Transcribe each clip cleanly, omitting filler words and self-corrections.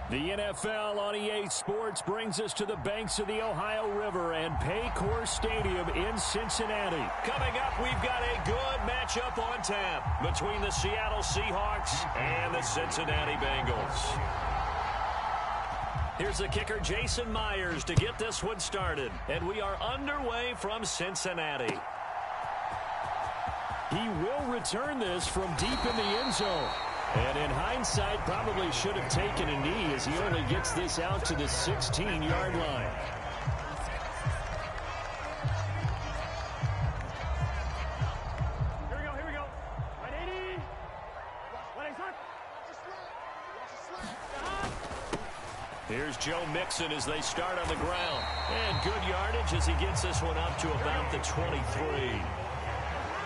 The NFL on EA Sports brings us to the banks of the Ohio River and Paycor Stadium in Cincinnati. Coming up, we've got a good matchup on tap between the Seattle Seahawks and the Cincinnati Bengals. Here's the kicker, Jason Myers, to get this one started. And we are underway from Cincinnati. He will return this from deep in the end zone. And in hindsight, probably should have taken a knee as he only gets this out to the 16-yard line. Here we go. 180. 180. Here's Joe Mixon as they start on the ground. And good yardage as he gets this one up to about the 23.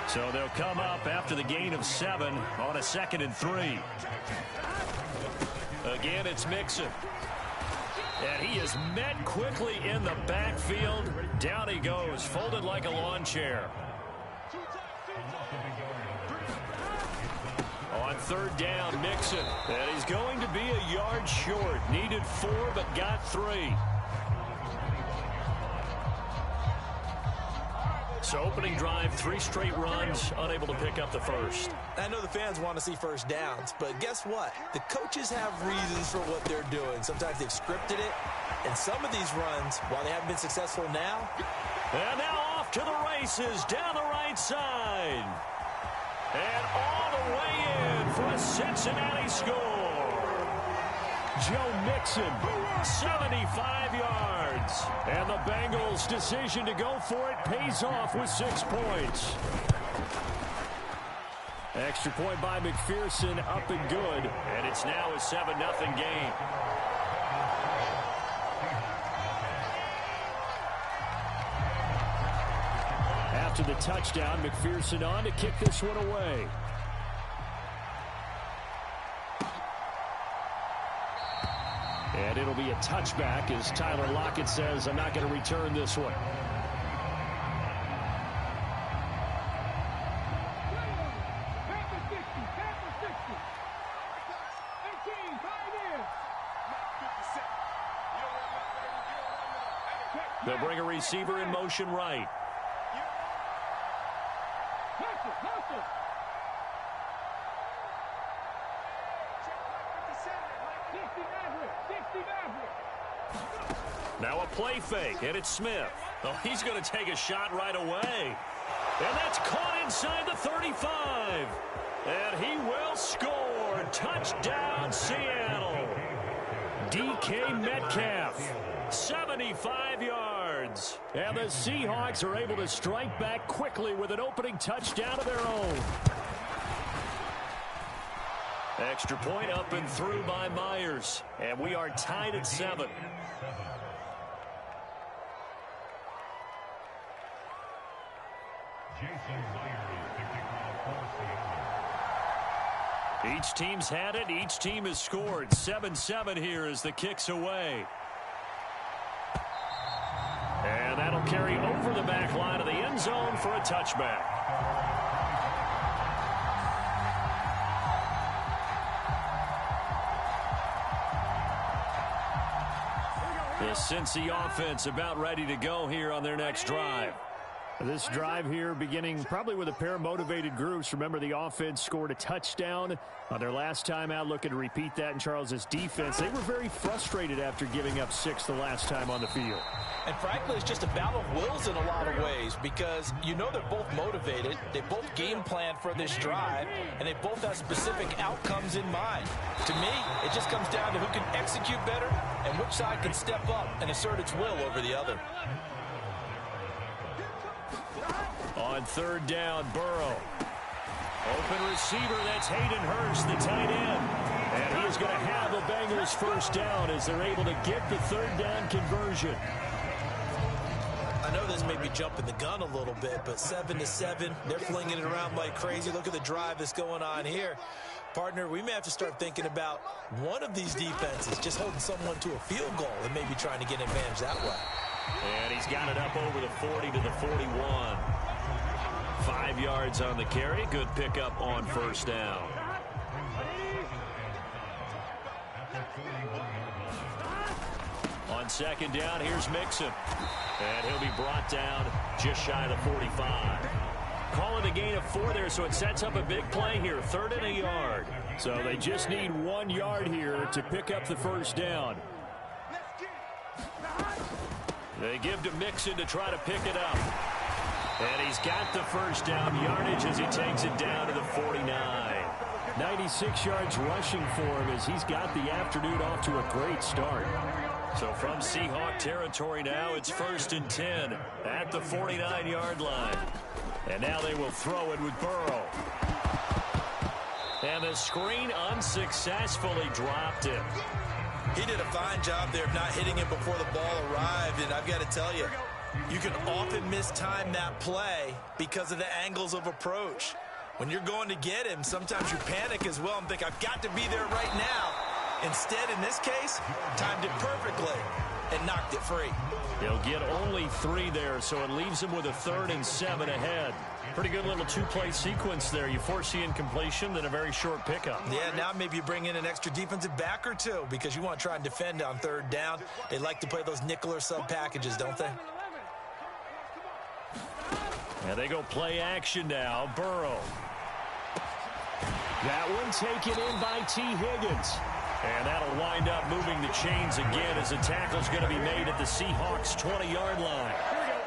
So they'll come up after the gain of 7 on a 2nd and 3. Again, it's Mixon. And he is met quickly in the backfield. Down he goes, folded like a lawn chair. On 3rd down, Mixon. And he's going to be a yard short. Needed 4, but got 3. So opening drive, 3 straight runs, unable to pick up the first. I know the fans want to see first downs, but guess what? The coaches have reasons for what they're doing. Sometimes they've scripted it, and some of these runs, while they haven't been successful now. And now off to the races down the right side. And all the way in for a Cincinnati score. Joe Mixon, 75 yards. And the Bengals' decision to go for it pays off with 6 points. Extra point by McPherson, up and good. And it's now a 7-0 game. After the touchdown, McPherson on to kick this one away. And it'll be a touchback as Tyler Lockett says, I'm not going to return this one. They'll bring a receiver in motion right. Now a play fake, and it's Smith. Oh, he's going to take a shot right away. And that's caught inside the 35. And he will score. Touchdown, Seattle. DK Metcalf, 75 yards. And the Seahawks are able to strike back quickly with an opening touchdown of their own. Extra point up and through by Myers. And we are tied at 7. Each team's had it. Each team has scored. 7-7 here as the kick's away. And that'll carry over the back line of the end zone for a touchback. The Cincy offense about ready to go here on their next drive. This drive here beginning probably with a pair of motivated groups. Remember, the offense scored a touchdown on their last time out, looking to repeat that in Charles's defense. They were very frustrated after giving up 6 the last time on the field. And frankly, it's just a battle of wills in a lot of ways because you know they're both motivated, they both game plan for this drive, and they both have specific outcomes in mind. To me, it just comes down to who can execute better and which side can step up and assert its will over the other. On 3rd down, Burrow. Open receiver, that's Hayden Hurst, the tight end. And he is going to have the Bengals first down as they're able to get the 3rd down conversion. I know this may be jumping the gun a little bit, but 7-7, they're flinging it around like crazy. Look at the drive that's going on here. Partner, we may have to start thinking about one of these defenses just holding someone to a field goal and maybe trying to get an advantage that way. And he's got it up over the 40 to the 41. 5 yards on the carry. Good pickup on first down. second down. Here's Mixon. And he'll be brought down just shy of the 45. Call it a gain of 4 there, so it sets up a big play here. 3rd and a yard. So they just need 1 yard here to pick up the first down. They give to Mixon to try to pick it up. And he's got the first down yardage as he takes it down to the 49. 96 yards rushing for him as he's got the afternoon off to a great start. So from Seahawk territory now, it's 1st and 10 at the 49-yard line. And now they will throw it with Burrow. And the screen unsuccessfully dropped it. He did a fine job there of not hitting him before the ball arrived, and I've got to tell you, you can often mistime that play because of the angles of approach. When you're going to get him, sometimes you panic as well and think, I've got to be there right now. Instead, in this case, timed it perfectly and knocked it free. He'll get only 3 there, so it leaves him with a 3rd and 7 ahead. Pretty good little 2-play sequence there. You force the incompletion, then a very short pickup. Yeah, now maybe you bring in an extra defensive back or 2 because you want to try and defend on 3rd down. They like to play those nickel or sub packages, don't they? And they go play action now. Burrow. That one taken in by T. Higgins. And that'll wind up moving the chains again as the tackle's going to be made at the Seahawks' 20-yard line. Here we go.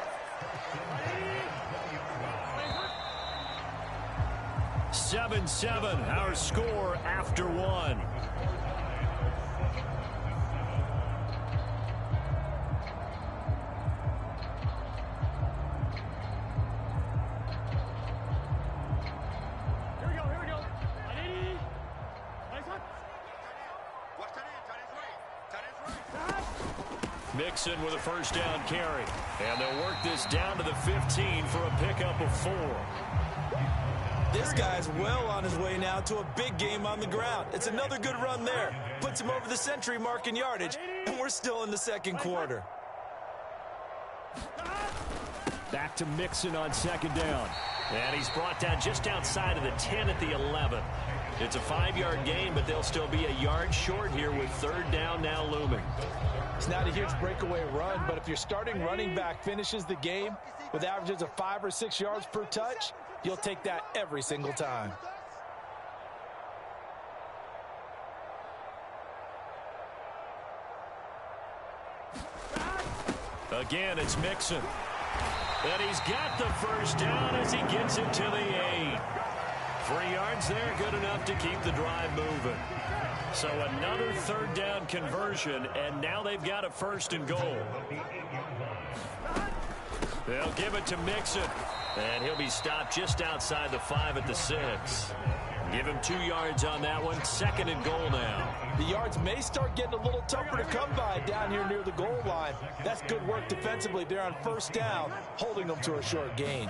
7-7, our score after 1. Mixon with a first down carry. And they'll work this down to the 15 for a pickup of 4. This guy's well on his way now to a big game on the ground. It's another good run there. Puts him over the century mark in yardage, and we're still in the 2nd quarter. Back to Mixon on 2nd down. And he's brought down just outside of the 10 at the 11. It's a 5-yard gain, but they'll still be a yard short here with 3rd down now looming. It's not a huge breakaway run, but if your starting running back finishes the game with averages of 5 or 6 yards per touch, you'll take that every single time. Again, it's Mixon. And he's got the first down as he gets it to the 8. 3 yards there, good enough to keep the drive moving. So another 3rd down conversion, and now they've got a 1st and goal. They'll give it to Mixon, and he'll be stopped just outside the 5 at the 6. Give him 2 yards on that one. 2nd and goal now. The yards may start getting a little tougher to come by down here near the goal line. That's good work defensively there on 1st down, holding them to a short gain.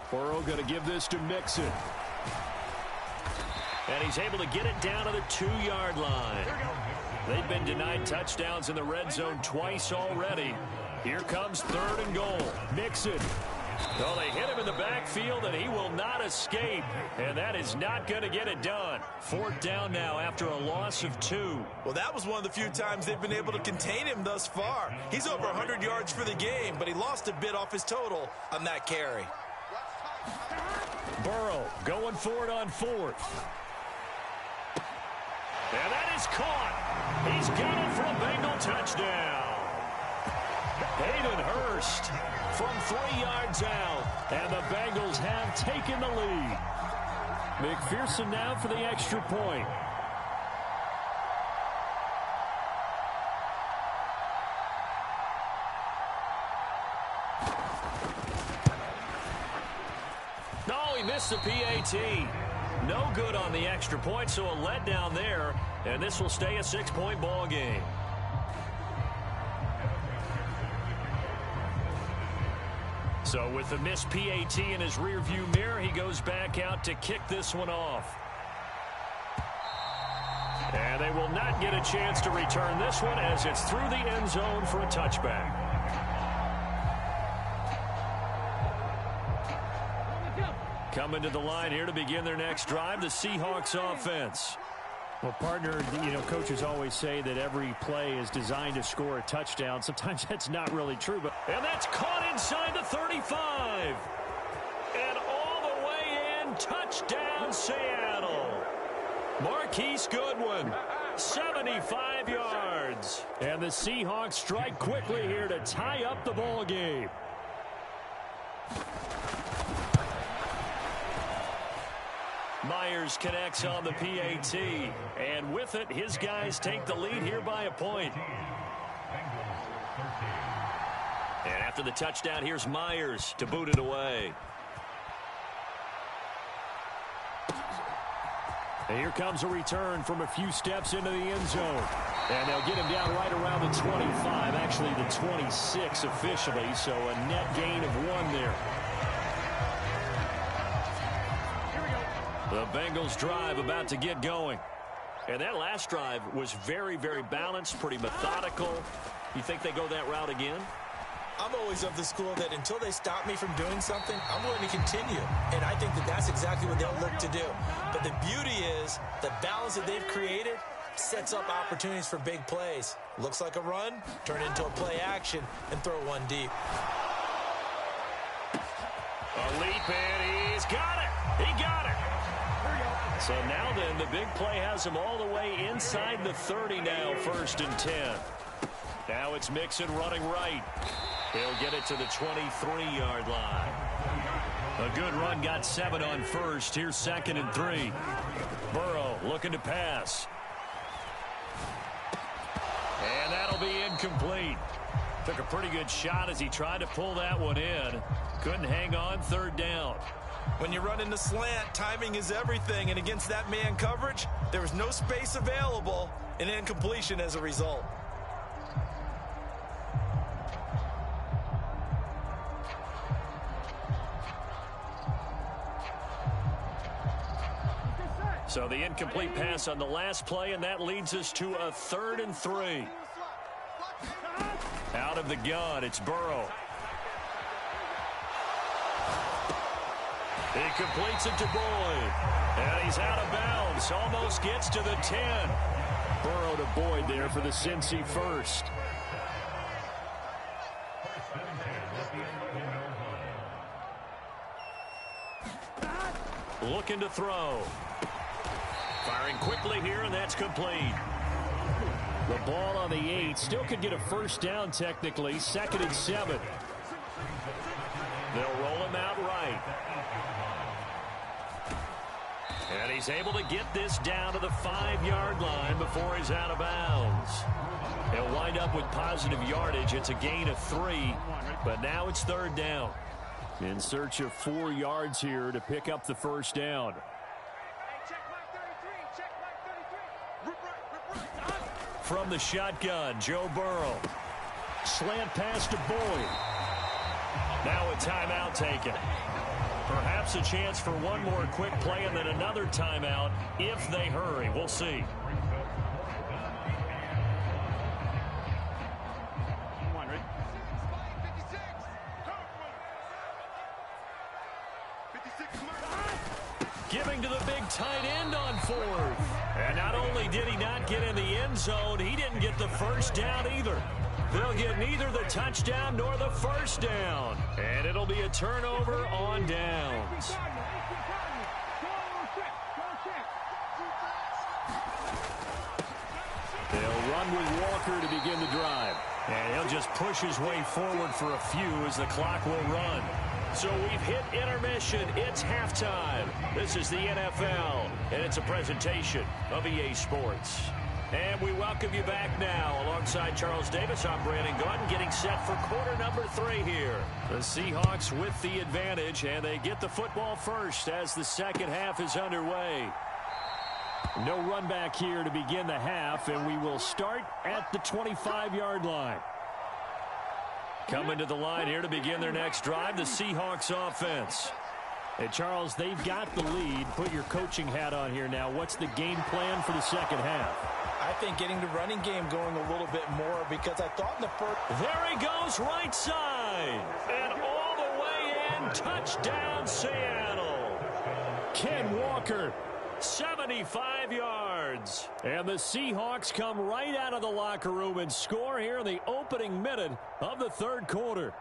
Burrow going to give this to Mixon. And he's able to get it down to the 2-yard line. They've been denied touchdowns in the red zone twice already. Here comes 3rd and goal. Mixon. Well, they hit him in the backfield, and he will not escape. And that is not going to get it done. 4th down now after a loss of 2. Well, that was one of the few times they've been able to contain him thus far. He's over 100 yards for the game, but he lost a bit off his total on that carry. Burrow going for it on 4th. And that is caught. He's got it for a Bengal touchdown. Hayden Hurst from 3 yards out. And the Bengals have taken the lead. McPherson now for the extra point. No, he missed the PAT. No good on the extra point, so a letdown there. And this will stay a 6-point ball game. So with the missed PAT in his rearview mirror, he goes back out to kick this one off. And they will not get a chance to return this one as it's through the end zone for a touchback. Coming to the line here to begin their next drive, the Seahawks offense. Well, partner, coaches always say that every play is designed to score a touchdown. Sometimes that's not really true. And that's caught inside the 35. And all the way in, touchdown Seattle. Marquise Goodwin, 75 yards. And the Seahawks strike quickly here to tie up the ball game. Myers connects on the PAT, and with it, his guys take the lead here by a point. And after the touchdown, here's Myers to boot it away. And here comes a return from a few steps into the end zone. And they'll get him down right around the 25, actually the 26 officially, so a net gain of 1 there. The Bengals drive about to get going. And that last drive was very, very balanced, pretty methodical. You think they go that route again? I'm always of the school that until they stop me from doing something, I'm willing to continue. And I think that that's exactly what they'll look to do. But the beauty is the balance that they've created sets up opportunities for big plays. Looks like a run, turn into a play action, and throw one deep. A leap, and he's got it. He got it. So now then, the big play has him all the way inside the 30 now, 1st and 10. Now it's Mixon running right. He'll get it to the 23-yard line. A good run, got 7 on first. Here's 2nd and 3. Burrow looking to pass. And that'll be incomplete. Took a pretty good shot as he tried to pull that one in. Couldn't hang on, 3rd down. When you run in the slant, timing is everything, and against that man coverage, there was no space available, and incompletion as a result. So the incomplete pass on the last play, and that leads us to a 3rd and 3. Out of the gun, it's Burrow. He completes it to Boyd. And he's out of bounds. Almost gets to the 10. Burrow to Boyd there for the Cincy first. Looking to throw. Firing quickly here, and that's complete. The ball on the 8. Still could get a 1st down technically. 2nd and 7. They'll roll him out right. And he's able to get this down to the 5-yard line before he's out of bounds. He'll wind up with positive yardage. It's a gain of 3, but now it's 3rd down. In search of 4 yards here to pick up the 1st down. From the shotgun, Joe Burrow. Slant pass to Boyd. Now a timeout taken. Perhaps a chance for one more quick play and then another timeout if they hurry. We'll see. Giving to the big tight end on 4th. And not only did he not get in the end zone, he didn't get the 1st down either. They'll get neither the touchdown nor the 1st down. And it'll be a turnover on downs. They'll run with Walker to begin the drive. And he'll just push his way forward for a few as the clock will run. So we've hit intermission. It's halftime. This is the NFL, and it's a presentation of EA Sports. And we welcome you back now. Alongside Charles Davis, I'm Brandon Gaudin, getting set for quarter number 3 here. The Seahawks with the advantage, and they get the football first as the second half is underway. No run back here to begin the half, and we will start at the 25-yard line. Coming to the line here to begin their next drive, the Seahawks offense. Hey, Charles, they've got the lead. Put your coaching hat on here now. What's the game plan for the second half? I think getting the running game going a little bit more because I thought in the first... There he goes, right side. And all the way in, touchdown Seattle. Ken Walker 75 yards. And the Seahawks come right out of the locker room and score here in the opening minute of the third quarter.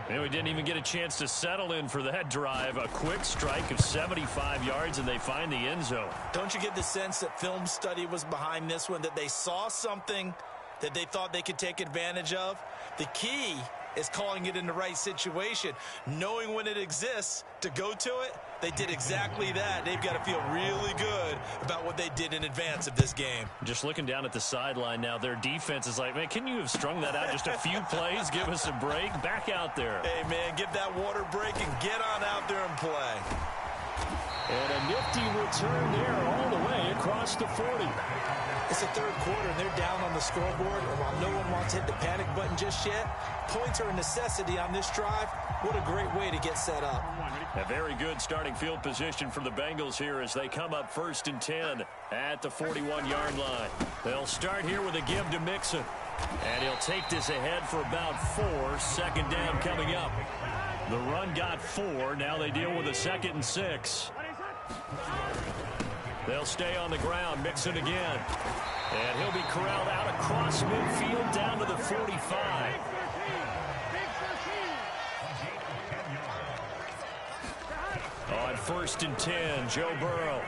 And we didn't even get a chance to settle in for that drive. A quick strike of 75 yards, and they find the end zone. Don't you get the sense that film study was behind this one, that they saw something that they thought they could take advantage of? The key is calling it in the right situation, knowing when it exists to go to it. They did exactly that. They've got to feel really good about what they did in advance of this game. Just looking down at the sideline now, their defense is like, man, can you have strung that out just a few plays? Give us a break. Back out there. Hey, man, give that water break and get on out there and play. And a nifty return there all the way across the 40. It's the third quarter, and they're down on the scoreboard. And while no one wants to hit the panic button just yet, points are a necessity on this drive. What a great way to get set up. A very good starting field position for the Bengals here as they come up 1st and 10 at the 41-yard line. They'll start here with a give to Mixon. And he'll take this ahead for about 4. Second down coming up. The run got 4. Now they deal with a 2nd and 6. They'll stay on the ground. Mixon again. And he'll be corralled out across midfield down to the 45. On 1st and 10, Joe Burrow.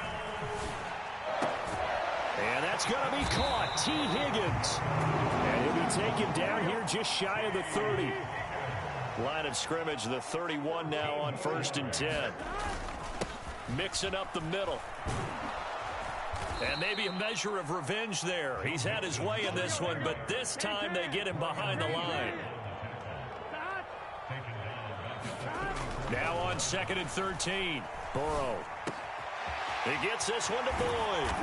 And that's going to be caught. T. Higgins. And he'll be taken down here just shy of the 30. Line of scrimmage, the 31 now on 1st and 10. Mixing up the middle. And maybe a measure of revenge there. He's had his way in this one, but this time they get him behind the line. Now on 2nd and 13. Burrow. He gets this one to Boyd.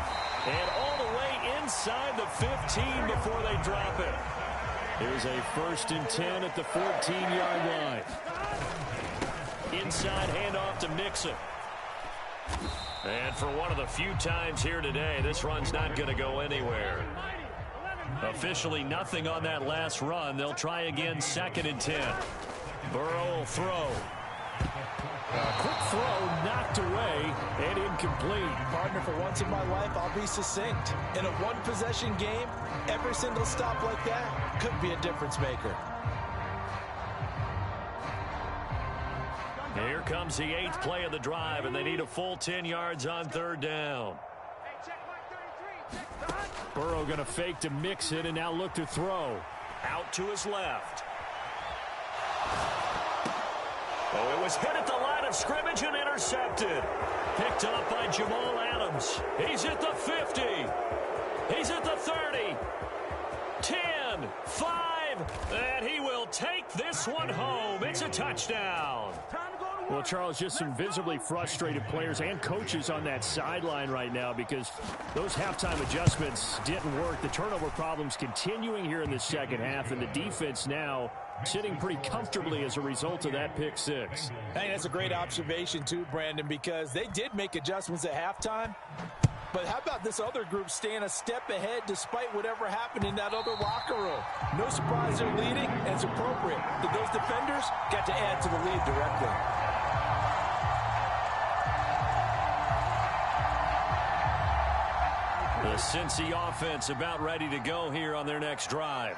And all the way inside the 15 before they drop it. Here's a 1st and 10 at the 14-yard line. Inside handoff to Mixon. And for one of the few times here today, this run's not going to go anywhere. Officially nothing on that last run. They'll try again 2nd and 10. Burrow will throw. A quick throw knocked away and incomplete. Partner, for once in my life, I'll be succinct. In a one-possession game, every single stop like that could be a difference maker. Here comes the 8th play of the drive, and they need a full 10 yards on 3rd down. Burrow going to fake to Mixon and now look to throw. Out to his left. Oh, it was hit at the line of scrimmage and intercepted. Picked up by Jamal Adams. He's at the 50. He's at the 30. 10, 5, and he will take this one home. It's a touchdown. Well, Charles, just some visibly frustrated players and coaches on that sideline right now because those halftime adjustments didn't work. The turnover problems continuing here in the second half, and the defense now sitting pretty comfortably as a result of that pick six. I think that's a great observation too, Brandon, because they did make adjustments at halftime. But how about this other group staying a step ahead despite whatever happened in that other locker room? No surprise they're leading, and it's appropriate that those defenders got to add to the lead directly. The Cincy offense about ready to go here on their next drive.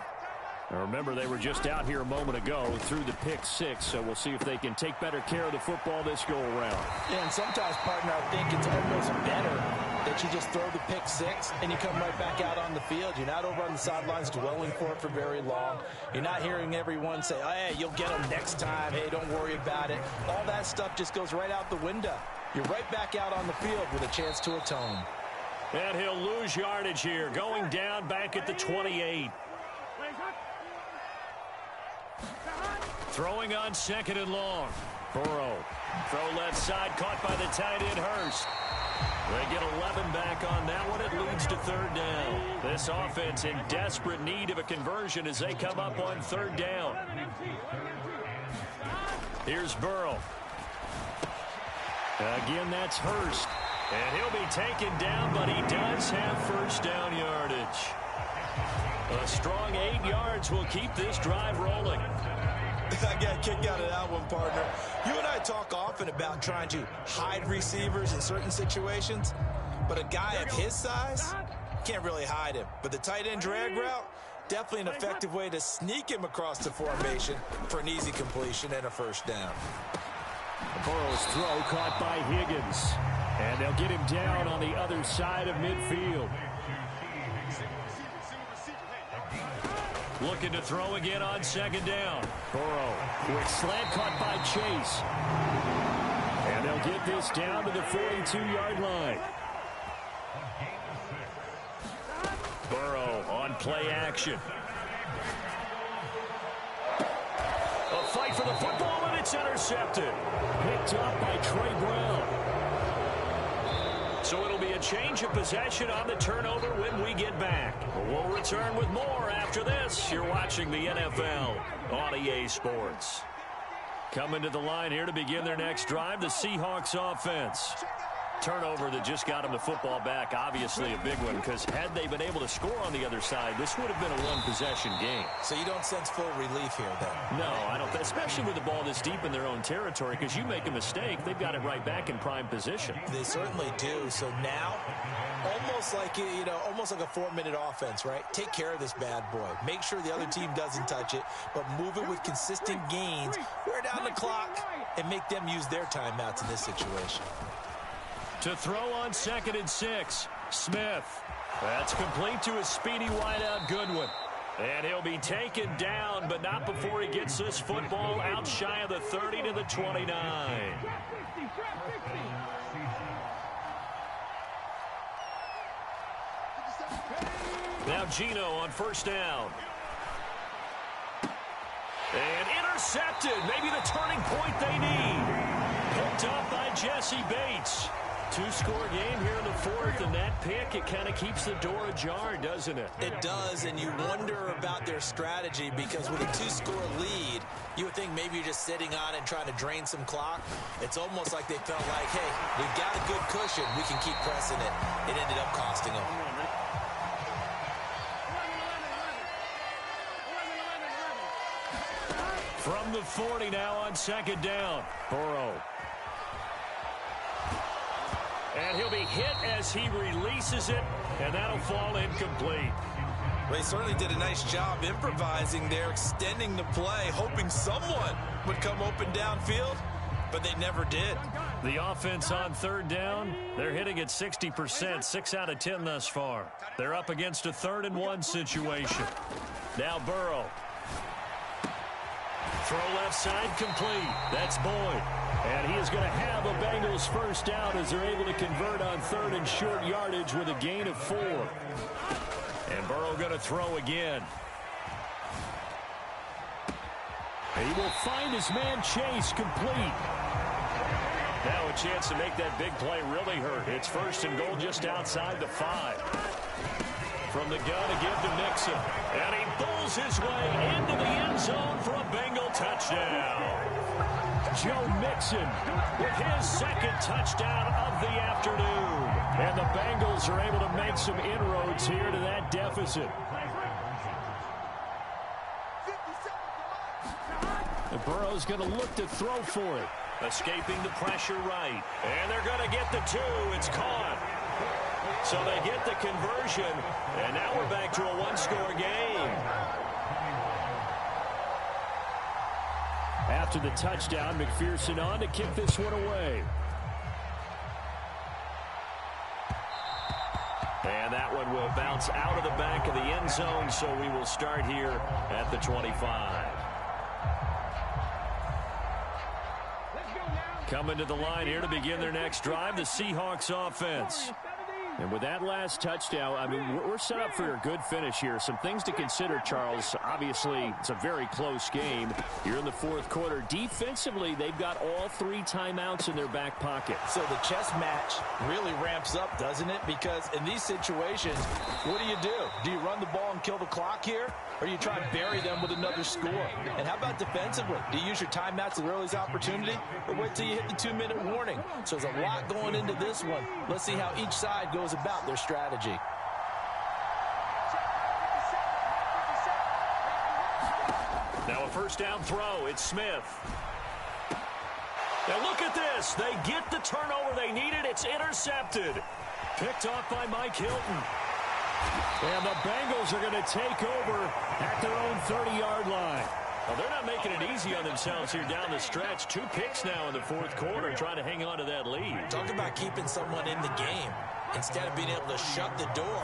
Now remember, they were just out here a moment ago through the pick six, so we'll see if they can take better care of the football this go-around. Yeah, and sometimes, partner, I think it's almost better that you just throw the pick six and you come right back out on the field. You're not over on the sidelines dwelling for it for very long. You're not hearing everyone say, oh, hey, you'll get them next time. Hey, don't worry about it. All that stuff just goes right out the window. You're right back out on the field with a chance to atone. And he'll lose yardage here, going down back at the 28. Throwing on 2nd and long. Burrow. Throw left side, caught by the tight end Hurst. They get 11 back on that one. It leads to 3rd down. This offense in desperate need of a conversion as they come up on 3rd down. Here's Burrow. Again, that's Hurst. And he'll be taken down, but he does have 1st down yardage. A strong 8 yards will keep this drive rolling. I got a kick out of that one, partner. You and I talk often about trying to hide receivers in certain situations, but a guy of his size can't really hide him. But the tight end drag route, definitely an effective way to sneak him across the formation for an easy completion and a first down. Burrow's throw caught by Higgins. And they'll get him down on the other side of midfield. Looking to throw again on second down. Burrow with slant caught by Chase. And they'll get this down to the 42-yard line. Burrow on play action. A fight for the football, and it's intercepted. Picked up by Trey Brown. So it'll be a change of possession on the turnover when we get back. We'll return with more after this. You're watching the NFL on EA Sports. Coming to the line here to begin their next drive, the Seahawks offense. Turnover that just got them the football back, obviously a big one, because had they been able to score on the other side, this would have been a one-possession game. So you don't sense full relief here, then? No, I don't, especially with the ball this deep in their own territory, because you make a mistake, they've got it right back in prime position. They certainly do. So now, almost like, almost like a 4-minute offense, right? Take care of this bad boy. Make sure the other team doesn't touch it, but move it with consistent gains, wear down the clock, and make them use their timeouts in this situation. To throw on 2nd and 6, Smith. That's complete to a speedy wideout Goodwin. And he'll be taken down, but not before he gets this football out shy of the 30 to the 29. Now Geno on first down. And intercepted. Maybe the turning point they need. Picked up by Jesse Bates. 2-score game here in the 4th, and that pick, it kind of keeps the door ajar, doesn't it? It does, and you wonder about their strategy, because with a 2-score lead, you would think maybe you're just sitting on it and trying to drain some clock. It's almost like they felt like, hey, we've got a good cushion. We can keep pressing it. It ended up costing them. From the 40 now on 2nd down. Burrow. And he'll be hit as he releases it, and that'll fall incomplete. They certainly did a nice job improvising there, extending the play, hoping someone would come open downfield, but they never did. The offense on 3rd down, they're hitting at 60%, 6 out of 10 thus far. They're up against a 3rd and 1 situation. Now Burrow. Throw left side complete. That's Boyd. And he is going to have a Bengals first down as they're able to convert on 3rd and short yardage with a gain of 4. And Burrow going to throw again. He will find his man Chase complete. Now a chance to make that big play really hurt. It's 1st and goal just outside the 5. From the gun to give to Mixon. And he pulls his way into the end zone for a Bengal touchdown. Joe Mixon with his 2nd touchdown of the afternoon. And the Bengals are able to make some inroads here to that deficit. And Burrow's going to look to throw for it. Escaping the pressure right. And they're going to get the 2. It's caught. So they get the conversion, and now we're back to a 1-score game. After the touchdown, McPherson on to kick this one away. And that one will bounce out of the back of the end zone, so we will start here at the 25. Coming to the line here to begin their next drive, the Seahawks offense. And with that last touchdown, I mean, we're set up for a good finish here. Some things to consider, Charles. Obviously, it's a very close game. You're in the 4th quarter. Defensively, they've got all 3 timeouts in their back pocket. So the chess match really ramps up, doesn't it? Because in these situations, what do? Do you run the ball and kill the clock here? Or do you try and bury them with another score? And how about defensively? Do you use your timeouts at the earliest opportunity? Or wait till you hit the 2-minute warning? So there's a lot going into this one. Let's see how each side goes about their strategy. Now a 1st down throw. It's Smith. And look at this. They get the turnover they needed. It's intercepted. Picked off by Mike Hilton. And the Bengals are going to take over at their own 30-yard line. Well, they're not making it easy on themselves here down the stretch. 2 picks now in the fourth quarter, trying to hang on to that lead. Talk about keeping someone in the game. Instead of being able to shut the door,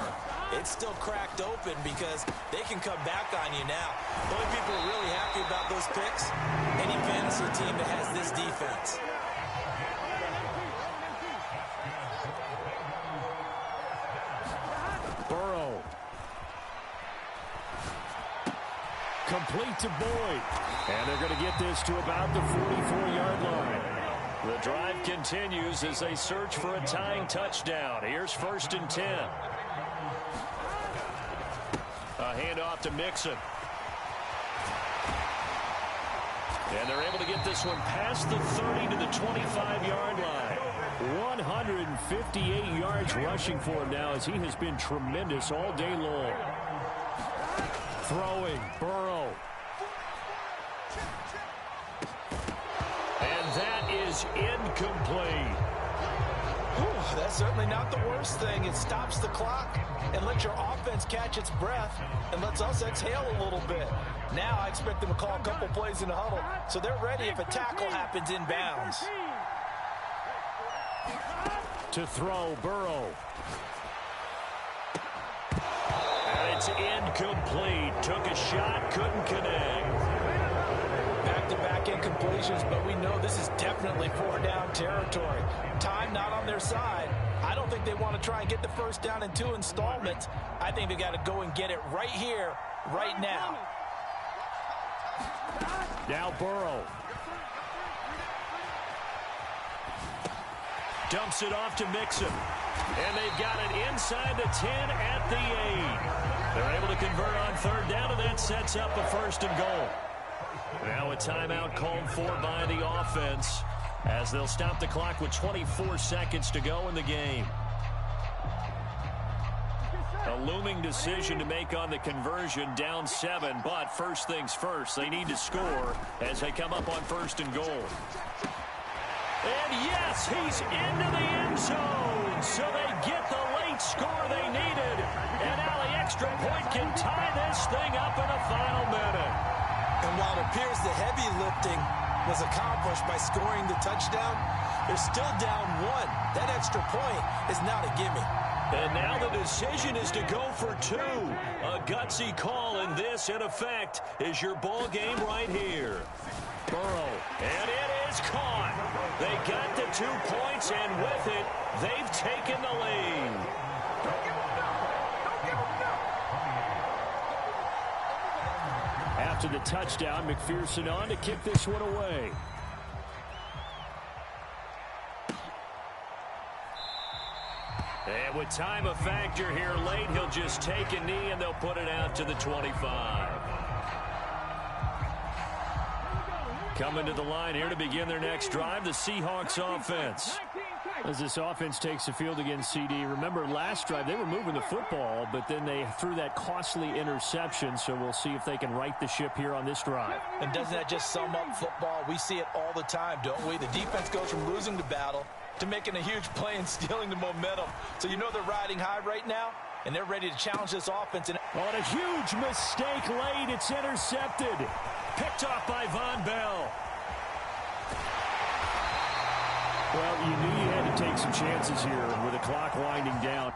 it's still cracked open because they can come back on you now. The only people who are really happy about those picks, any fantasy team that has this defense. Burrow. Complete to Boyd. And they're going to get this to about the 44-yard line. The drive continues as they search for a tying touchdown. Here's 1st and 10. A handoff to Mixon. And they're able to get this one past the 30 to the 25-yard line. 158 yards rushing for him now as he has been tremendous all day long. Throwing, Burrow. And that is incomplete. Whew, that's certainly not the worst thing. It stops the clock and lets your offense catch its breath and lets us exhale a little bit. Now I expect them to call a couple plays in the huddle so they're ready if a tackle happens in bounds. To throw, Burrow. And it's incomplete. Took a shot, couldn't connect. Back-to-back incompletions, but we know this is definitely 4-down territory. Time not on their side. I don't think they want to try and get the first down in 2 installments. I think they got to go and get it right here, right now. Now Burrow. Dumps it off to Mixon. And they've got it inside the 10 at the 8. They're able to convert on 3rd down, and that sets up a 1st and goal. Now a timeout called for by the offense as they'll stop the clock with 24 seconds to go in the game. A looming decision to make on the conversion, down 7, but first things first, they need to score as they come up on 1st and goal. And yes, he's into the end zone, so they get the late score they needed. And now the extra point can tie this thing up in the final minute. And while it appears the heavy lifting was accomplished by scoring the touchdown, they're still down 1. That extra point is not a gimme. And now the decision is to go for 2. A gutsy call, and this, in effect, is your ball game right here. Burrow. And it is caught. They got the 2 points, and with it, they've taken the lead. After the touchdown, McPherson on to kick this one away. And with time a factor here late, he'll just take a knee, and they'll put it out to the 25. Coming to the line here to begin their next drive, the Seahawks offense. As this offense takes the field against CD, remember last drive they were moving the football, but then they threw that costly interception, so we'll see if they can right the ship here on this drive. And doesn't that just sum up football? We see it all the time, don't we? The defense goes from losing the battle to making a huge play and stealing the momentum. So you know they're riding high right now, and they're ready to challenge this offense. And on a huge mistake late, it's intercepted. Picked off by Von Bell. Well, you knew you had to take some chances here with the clock winding down.